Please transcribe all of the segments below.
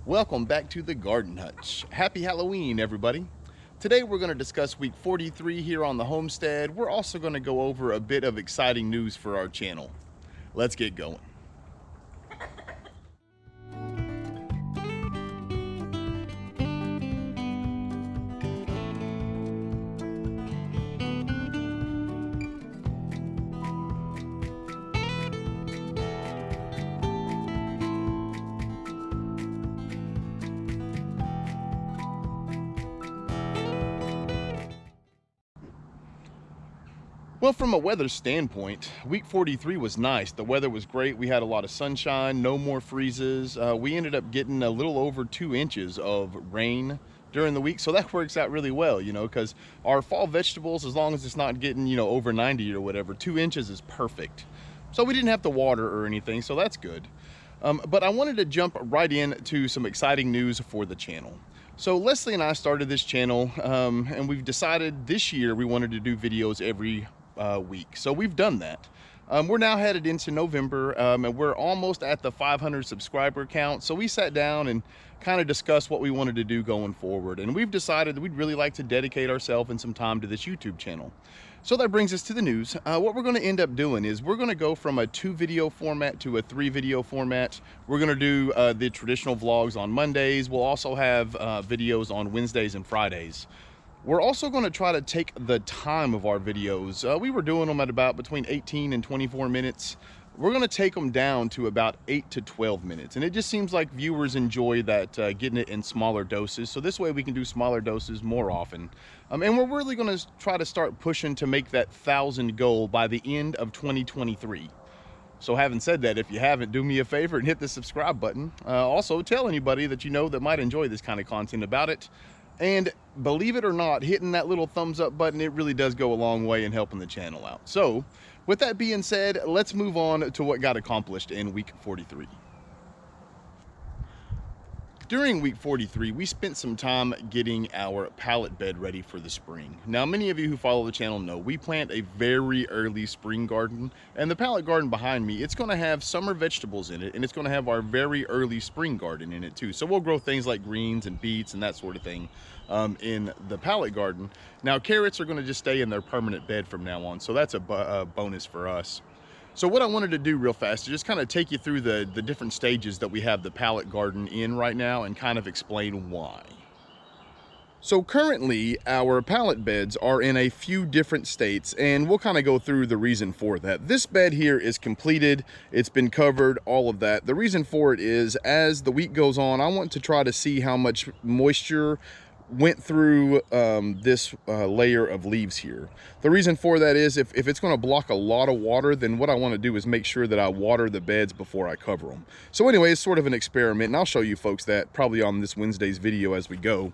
Welcome back to the Garden Hutch. Happy Halloween, everybody. Today we're going to discuss week 43 here on the homestead. We're also going to go over a bit of exciting news for our channel. Let's get going. Well, from a weather standpoint, week 43 was nice. The weather was great. We had a lot of sunshine, no more freezes. We ended up getting a little over 2 inches of rain during the week. So that works out really well, because our fall vegetables, as long as it's not getting, over 90 or whatever, 2 inches is perfect. So we didn't have to water or anything, so that's good. But I wanted to jump right into some exciting news for the channel. So Leslie and I started this channel, and we've decided this year we wanted to do videos every week. So we've done that. We're now headed into November, and we're almost at the 500 subscriber count. So we sat down and kind of discussed what we wanted to do going forward. And we've decided that we'd really like to dedicate ourselves and some time to this YouTube channel. So that brings us to the news. What we're going to end up doing is we're going to go from a 2-video format to a 3-video format. We're going to do the traditional vlogs on Mondays. We'll also have videos on Wednesdays and Fridays. We're also going to try to take the time of our videos. We were doing them at about between 18 and 24 minutes. We're going to take them down to about 8 to 12 minutes. And it just seems like viewers enjoy that, getting it in smaller doses. So this way we can do smaller doses more often. And we're really going to try to start pushing to make that 1,000 goal by the end of 2023. So having said that, if you haven't, do me a favor and hit the subscribe button. Also tell anybody that you know that might enjoy this kind of content about it. And believe it or not, hitting that little thumbs up button, it really does go a long way in helping the channel out. So with that being said, let's move on to what got accomplished in week 43. During week 43, we spent some time getting our pallet bed ready for the spring. Now, many of you who follow the channel know we plant a very early spring garden, and the pallet garden behind me, it's going to have summer vegetables in it, and it's going to have our very early spring garden in it too. So we'll grow things like greens and beets and that sort of thing in the pallet garden. Now, carrots are going to just stay in their permanent bed from now on, so that's a bonus for us. So what I wanted to do real fast is just kind of take you through the different stages that we have the pallet garden in right now and kind of explain why. So currently our pallet beds are in a few different states, and we'll kind of go through the reason for that. This bed here is completed, it's been covered, all of that. The reason for it is as the week goes on, I want to try to see how much moisture went through this layer of leaves here. The reason for that is if it's going to block a lot of water, then what I want to do is make sure that I water the beds before I cover them. So anyway, it's sort of an experiment, and I'll show you folks that probably on this Wednesday's video as we go.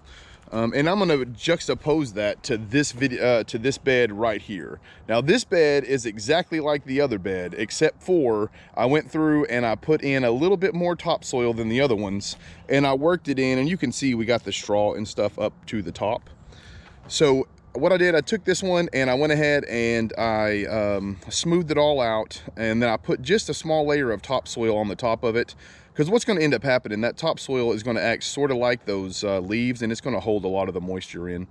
And I'm going to juxtapose that to this video, to this bed right here. Now this bed is exactly like the other bed, except for I went through and I put in a little bit more topsoil than the other ones, and I worked it in, and you can see we got the straw and stuff up to the top. So what I did, I took this one and I went ahead and I smoothed it all out, and then I put just a small layer of topsoil on the top of it. Because what's going to end up happening, that topsoil is going to act sort of like those leaves, and it's going to hold a lot of the moisture in.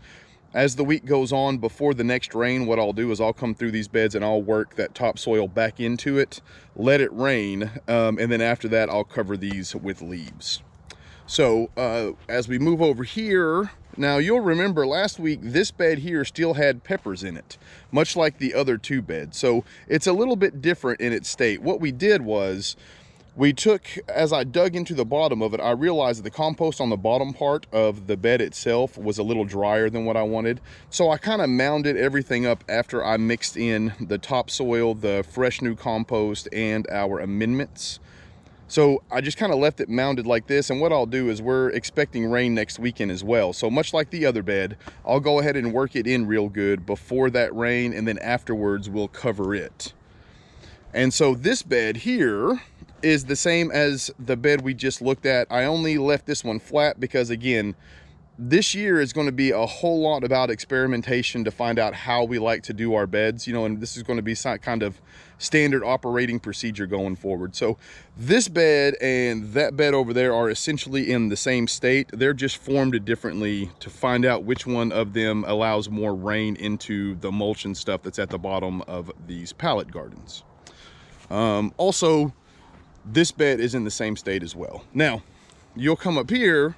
As the week goes on, before the next rain, what I'll do is I'll come through these beds and I'll work that topsoil back into it, let it rain, and then after that I'll cover these with leaves. So as we move over here, now you'll remember last week this bed here still had peppers in it, much like the other 2 beds. So it's a little bit different in its state. What we did was, we took, as I dug into the bottom of it, I realized that the compost on the bottom part of the bed itself was a little drier than what I wanted. So I kind of mounded everything up after I mixed in the topsoil, the fresh new compost, and our amendments. So I just kind of left it mounded like this, and what I'll do is we're expecting rain next weekend as well. So much like the other bed, I'll go ahead and work it in real good before that rain, and then afterwards we'll cover it. And so this bed here is the same as the bed we just looked at. I only left this one flat because, again, This year is going to be a whole lot about experimentation to find out how we like to do our beds, you know, and this is going to be some kind of standard operating procedure going forward. So this bed and that bed over there are essentially in the same state. They're just formed differently to find out which one of them allows more rain into the mulch and stuff that's at the bottom of these pallet gardens. Also, this bed is in the same state as well. Now, you'll come up here,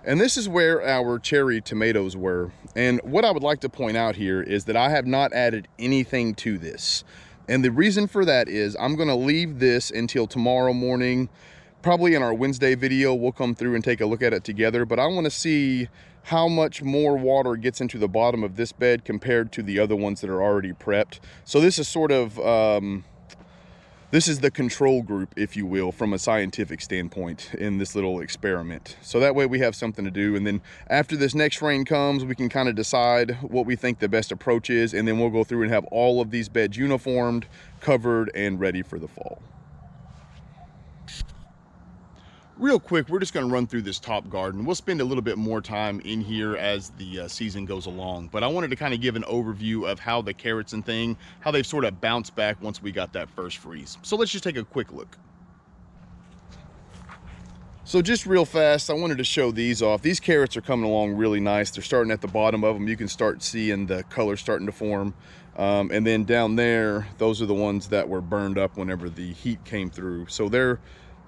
and this is where our cherry tomatoes were. And what I would like to point out here is that I have not added anything to this. And the reason for that is I'm gonna leave this until tomorrow morning. Probably in our Wednesday video, we'll come through and take a look at it together, but I wanna see how much more water gets into the bottom of this bed compared to the other ones that are already prepped. So this is sort of, this is the control group, if you will, from a scientific standpoint in this little experiment. So that way we have something to do. And then after this next rain comes, we can kind of decide what we think the best approach is. And then we'll go through and have all of these beds uniformed, covered, and ready for the fall. Real quick, we're just going to run through this top garden. We'll spend a little bit more time in here as the season goes along, but I wanted to kind of give an overview of how the carrots and thing, how they've sort of bounced back once we got that first freeze. So let's just take a quick look. So just real fast, I wanted to show these off. These carrots are coming along really nice. They're starting at the bottom of them. You can start seeing the color starting to form. And then down there, those are the ones that were burned up whenever the heat came through. So they're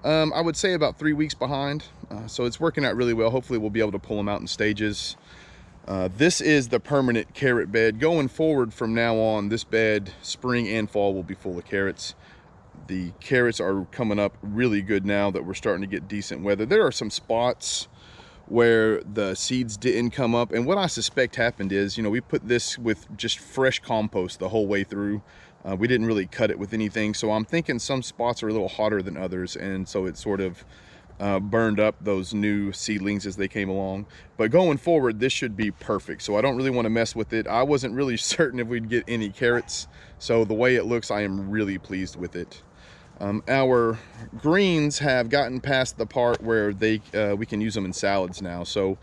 I would say about 3 weeks behind. So it's working out really well. Hopefully we'll be able to pull them out in stages. This is the permanent carrot bed. Going forward from now on, this bed, spring and fall, will be full of carrots. The carrots are coming up really good now that we're starting to get decent weather. There are some spots where the seeds didn't come up, and what I suspect happened is, you know, we put this with just fresh compost the whole way through. We didn't really cut it with anything, so I'm thinking some spots are a little hotter than others, and so it sort of burned up those new seedlings as they came along. But going forward, this should be perfect, so I don't really want to mess with it. I wasn't really certain if we'd get any carrots, so the way it looks, I am really pleased with it. Our greens have gotten past the part where they we can use them in salads now, so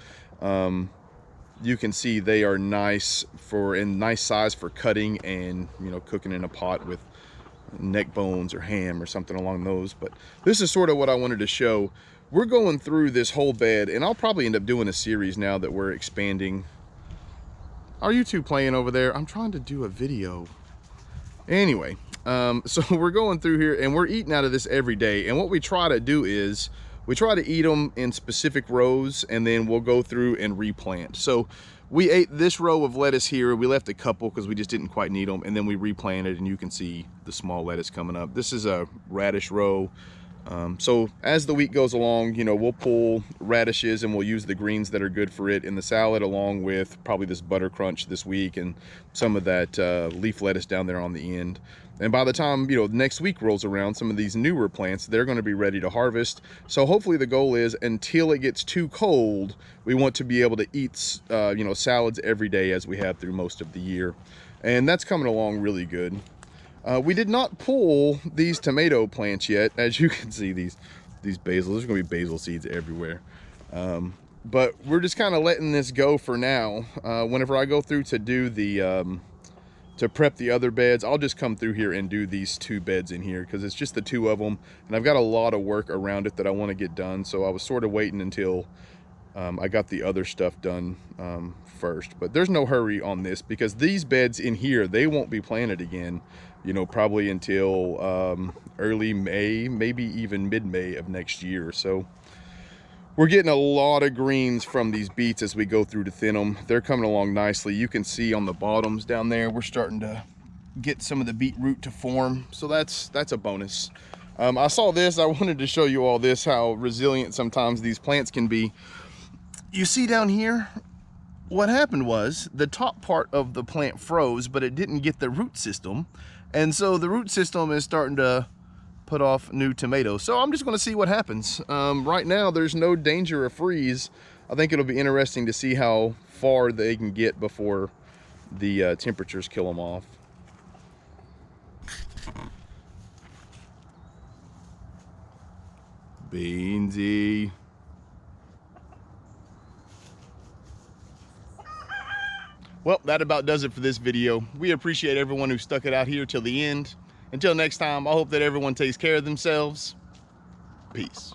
you can see they are nice in nice size for cutting and, you know, cooking in a pot with neck bones or ham or something along those. But this is sort of what I wanted to show. We're going through this whole bed, and I'll probably end up doing a series now that we're expanding. Are you two playing over there? I'm trying to do a video. Anyway, so we're going through here and we're eating out of this every day, and what we try to do is we try to eat them in specific rows, and then we'll go through and replant. So we ate this row of lettuce here. We left a couple because we just didn't quite need them, and then we replanted, and you can see the small lettuce coming up. This is a radish row. So as the week goes along, you know, we'll pull radishes and we'll use the greens that are good for it in the salad, along with probably this butter crunch this week and some of that leaf lettuce down there on the end. And by the time, you know, next week rolls around, some of these newer plants, they're going to be ready to harvest. So hopefully the goal is, until it gets too cold, we want to be able to eat, you know, salads every day as we have through most of the year. And that's coming along really good. We did not pull these tomato plants yet. As you can see, these basil, there's gonna be basil seeds everywhere. But we're just kind of letting this go for now. Whenever I go through to do the, to prep the other beds, I'll just come through here and do these two beds in here, because it's just the two of them. And I've got a lot of work around it that I want to get done. So I was sort of waiting until I got the other stuff done first. But there's no hurry on this, because these beds in here, they won't be planted again, you know, probably until early May, maybe even mid-May of next year. So we're getting a lot of greens from these beets as we go through to thin them. They're coming along nicely. You can see on the bottoms down there, we're starting to get some of the beetroot to form. So that's a bonus. I saw this, I wanted to show you all this, how resilient sometimes these plants can be. You see down here, what happened was the top part of the plant froze, but it didn't get the root system. And so the root system is starting to put off new tomatoes. So I'm just going to see what happens. Right now, there's no danger of freeze. I think it'll be interesting to see how far they can get before the temperatures kill them off. Beansy. Well, that about does it for this video. We appreciate everyone who stuck it out here till the end. Until next time, I hope that everyone takes care of themselves. Peace.